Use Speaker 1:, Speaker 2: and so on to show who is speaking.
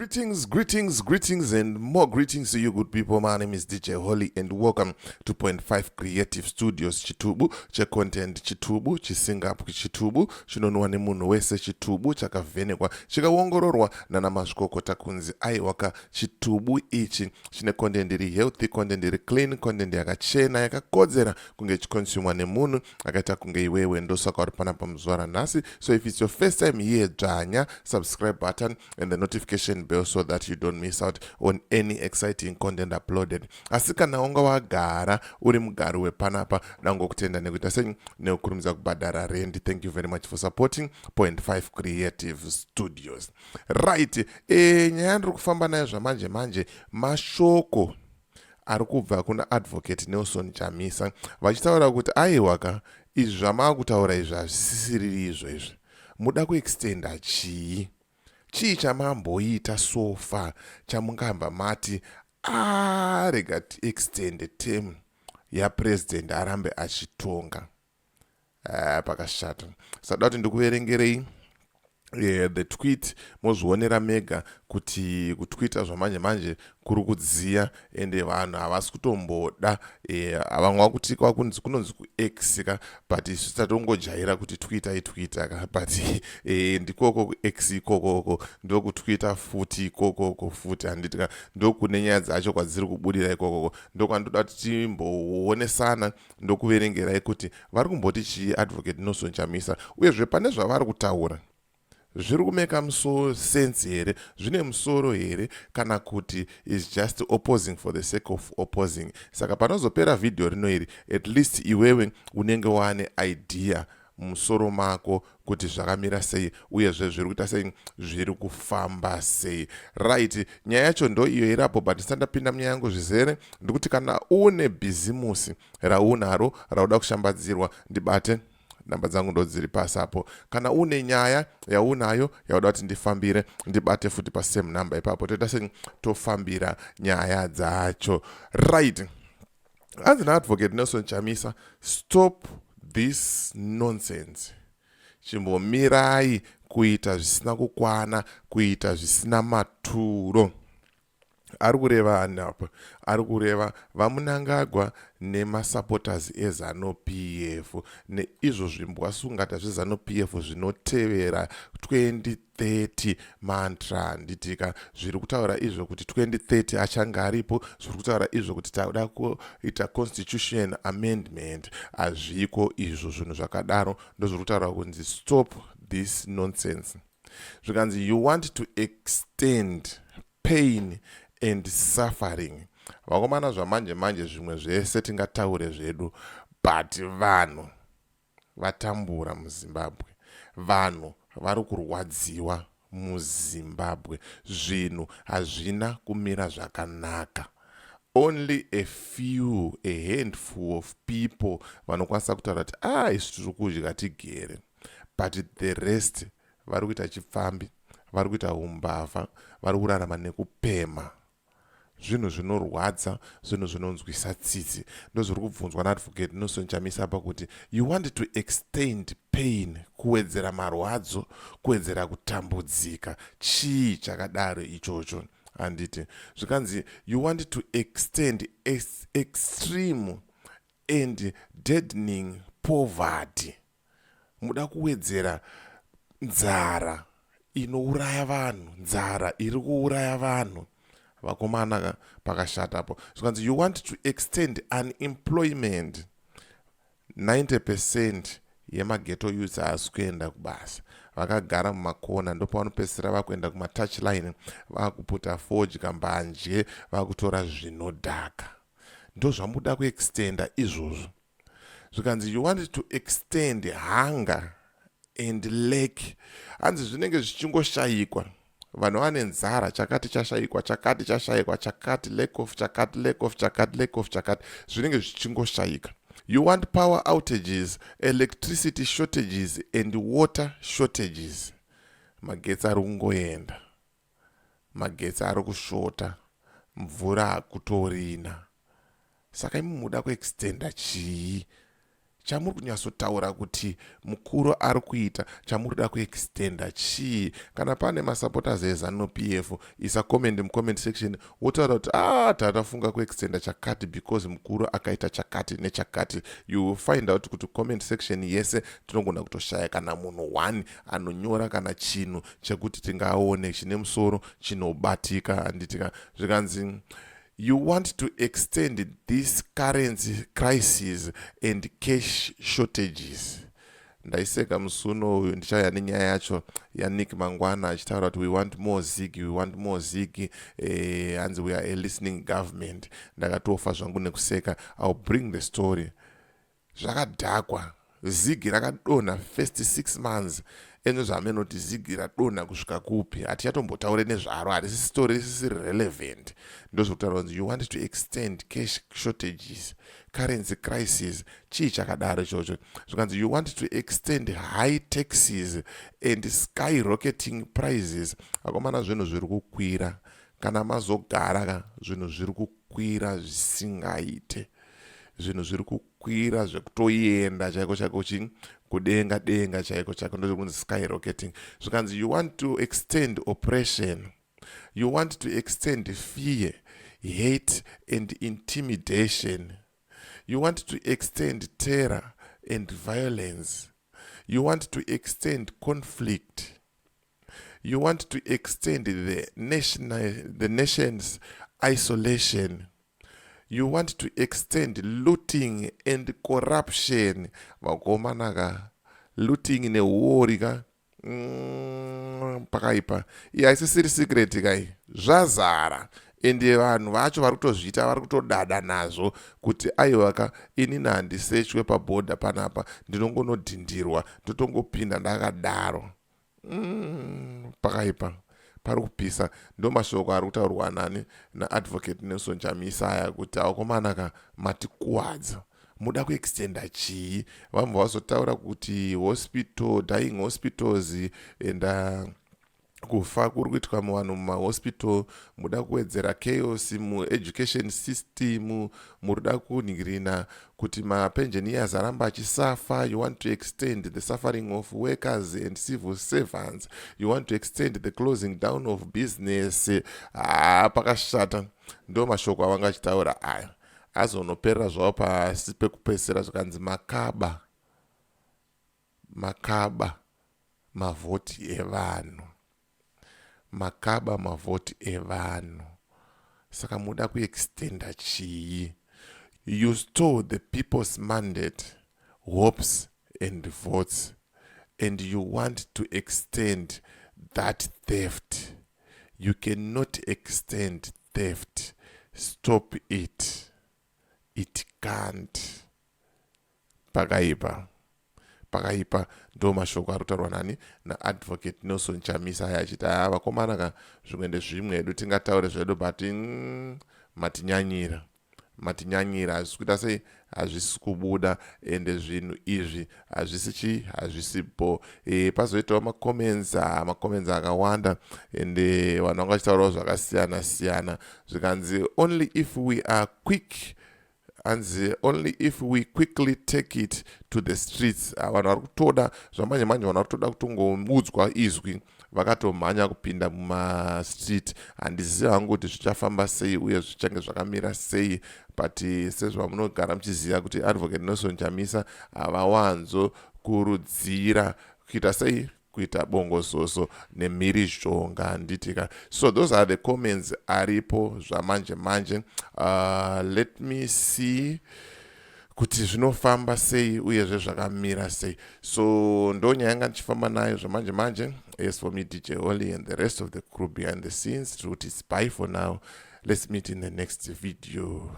Speaker 1: Greetings, and more greetings to you, good people. My name is DJ Holly, and welcome to Point 5 Creative Studios Chitubu, che content Chitubu, chisingapu Chitubu, chinonwa nemunhu wese Chitubu, chakavhenekwa, chikaongororwa nana mazvikokota kunzi aiwaka Chitubu ichi chine content iri healthy, content iri clean, content yakachena, yakakodzera kunge chikonsumwa nemunhu akaita kunge iwewe. Ndosaka uri panapa muzuva ranhasi. So if it's your first time here, dzvanya subscribe button and the notification bell so that you don't miss out on any exciting content uploaded. Asi kana wanga wagara uri mugari wepanapa, ndangokutenda nekuita sei nekukurumidza kubhadhara rent. Thank you very much for supporting Point 5 Creative Studios. Right, nyaya ndiri kufamba nayo zvamanje mashoko ari kubva kuna advocate Nelson Chamisa vachitaura kuti aiwaka izvi zvamaakutaura izvi hazvisisiriri izvezvi. Muda kuextenda chii chamamboita so far chamungamba mati rega extend term yapresident arambe achitonga? Pakashata. Sada kuti ndikuverengerei the tweet mozvionera mega kuti kutwita zvamanje kuri kudziya ende vanhu havasi kutomboda vamwe vakuti kunonzi kuX but isu tatongojaira kuti Twitter but ndikoko kuX ikokoko ndokutwita futi ikokoko futi handiti ndokune nyaya dzacho kwadziri kubudira ikokoko ndokwandoda kuti timboonesana ndokuverengerai kuti vari kumboti chii advocate Nelson Chamisa uyezve pane zvavari kutaura zviri kumeka sense here, zvine musoro here, kana kuti is just opposing for the sake of opposing. Saka panozopera video rino iri, at least iwewe unenge wane idea musoro mako kuti zvakamira sei uyezve zviri kuita sei, zviri kufamba sei. Right, nyaya yacho ndo iyo irapo, but ndisandapinda munyaya yangu zvizere ndikuti kana une bhizimusi raunaro rauda kushambadzirwa, ndibate namba dzangu ndo dziri pasi apo. Kana une nyaya yaunayo yauda kuti ndifambire, ndibate futi pa same number ipapo, toita sei tofambira nyaya dzacho. Right, as an advocate Nelson Chamisa, stop this nonsense. Chimbomirai kuita zvisina kukwana, kuita zvisina maturo. Ari kureva anapa, ari kureva vaMnangagwa nemasupporters eZanu PF neizvo zvimbwasungata zveZanu PF zvinotevera 2030 mantra. Nditika zviri kutaura izvo kuti 2030 achange aripo, zviri kutaura izvo kuti tauda kuita constitution amendment, hazviko izvo zvinhu zvakadaro. Ndozviri kutaura kunzi stop this nonsense. Zvikanzi you want to extend pain and suffering. Vakomana zvamanje zvimwe zvese tingataure zvedu, but vanhu vatambura muZimbabwe, vanhu vari kurwadziwa muZimbabwe, zvinhu hazvina kumira zvakanaka. Only a handful of people vanokwanisa kutaura kuti isu tiri kudya tigere, but the rest vari kuita chipfambi, vari kuita umbavha, vari kurarama nekupema. Zvinhu zvinorwadza, zvinhu zvinonzwisa tsitsi. Ndozviri kubvunzwa naadvocate Nelson Chamisa apa kuti you want to extend pain, kuwedzera marwadzo, kuwedzera kutambudzika. Chii chakadaro ichocho? Handiti zvikanzi you want to extend extreme and deadening poverty. Muda kuwedzera nzara inouraya vanhu, nzara iri kuuraya vanhu. Vakomana pakashata apo. Zvikanzi you want to extend unemployment. 90% yemageto youths haasi kuenda kubasa, vakagara mumakona, ndopavanopedzisira vakuenda kumatouchline, vakuputa fodya mbanje, vakutora zvinodhaka. Ndo zvamuda kuextenda izvozvo. Zvikanzi you want to extend hunger and lack. Hanzi zvinenge zvichingoshayikwa, vanhu vane nzara, chakati chashayikwa, chakati lack of chakati zvinenge zvichingoshayika. You want power outages, electricity shortages and water shortages. Magetsi ari kungoenda, magetsi ari kushota, mvura hakutorina. Saka imi muda kuextenda chii? chamuri kunyatsotaura kuti mukuru ari kuita chamuri da kuextenda chii. Kana pane masupporters eZANU-PF isa comment mucomment section wotaura kuti tatafunga kuextenda chakati because mukuru akaita chakati nechakati. You will find out kuti comment section yese tinogona kutoshaya kana munhu 1 anonyora kana chinhu chekuti tingaone chine musoro chinobatika. Handitika zvikanzi you want to extend these currency crises and cash shortages. Ndaiseka musuno uyu ndichaya nenyaya yacho yaNick Mangwana achitaura kuti we want more zigi, hanzi we are a listening government. Ndakatofa zvangu nekuseka. I'll bring the story. Zvakadhakwa zigi rakadonha first 6 months eno zvamenoti zigi radonha kusvika kupi hatichatombotaure nezvaro, harisi story risiri relevant. Ndozvokutaura kuti you want to extend cash shortages, currency crisis, chii chakadaro ichocho. Zvikanzi you want to extend high taxes and skyrocketing prices. Akomana zvinhu zviri kukwira, kana mazogara zvinhu zviri kukwira zvisingaite, zvinhu zviri kukwira zvekutoenda chaiko chaiko kudenga chaiko chaiko, ndozvokunzi skyrocketing. Zvikanzi you want to extend oppression, you want to extend fear, hate and intimidation, you want to extend terror and violence, you want to extend conflict, you want to extend the nation's isolation, you want to extend looting and corruption. Vagomanaka looting newori ka pakaipa haisisiri secret kai zvazara, ende vanhu vacho vari kutozviita, vari kutodada nazvo kuti aiwa ka inini handisechwe pabhodha panapa, ndinongonodhindirwa ndotongopinda ndakadaro. Pakaipa pari kupisa. Ndo mashoko ari kutaurwa nani naadvocate Nelson Chamisa aya kuti akomanaka matikuwadza muda kuextenda chii. Vamwe vazotaura kuti dying hospitals enda kufa kuri kuitwa muvanhu mumahospital, muda kuwedzera chaos mueducation system, muruda kunhingirina kuti mapensioners aramba achisafa. You want to extend the suffering of workers and civil servants, you want to extend the closing down of business. Pakashata. Ndo mashoko avanga achitaura aya. Azonoperera zvavo pasi pekupedzisira zvikanzi makaba mavhoti evanhu, makaba mavhoti evanhu. Saka muda kuextenda chii? You stole the people's mandate, hopes and votes, and you want to extend that theft. You cannot extend theft. Stop it. It can't. Pakaipa ndo mashoko ari kutaurwa nani naadvocate Nelson Chamisa aya achiti vakomanaka zvimwende zvimwe edu tingataure zvedu but matinyanyira hazvisi kuita sei, hazvisi kubuda, ende zvinhu izvi hazvisipo. Pazoitawo macomments akawanda ende vanhu vanga vachitaurawo zvakasiyana siyana. Zvikanzi only if we are quick, and only if we quickly take it to the streets. Vanhu vari kutoda zvamanje vanhu vari kutoda kutongoudzwa izwi vakatomhanya kupinda mumastreet. Handiziva hangu kuti zvichafamba sei uye zvichange zvakamira sei, but sezvamunogara muchiziva kuti advocate Nelson Chamisa havawanzo kurudzira kuita sei, kuita bongozozo nemhirizhonga handitika. So those are the comments aripo zvamanje. Let me see kuti zvinofamba sei uyezve zvakamira sei. So ndo nyaya yanga ndichifamba nayo zvamanje. As for me, DJ Holly and the rest of the crew behind the scenes, truth is bye for now. Let's meet in the next video.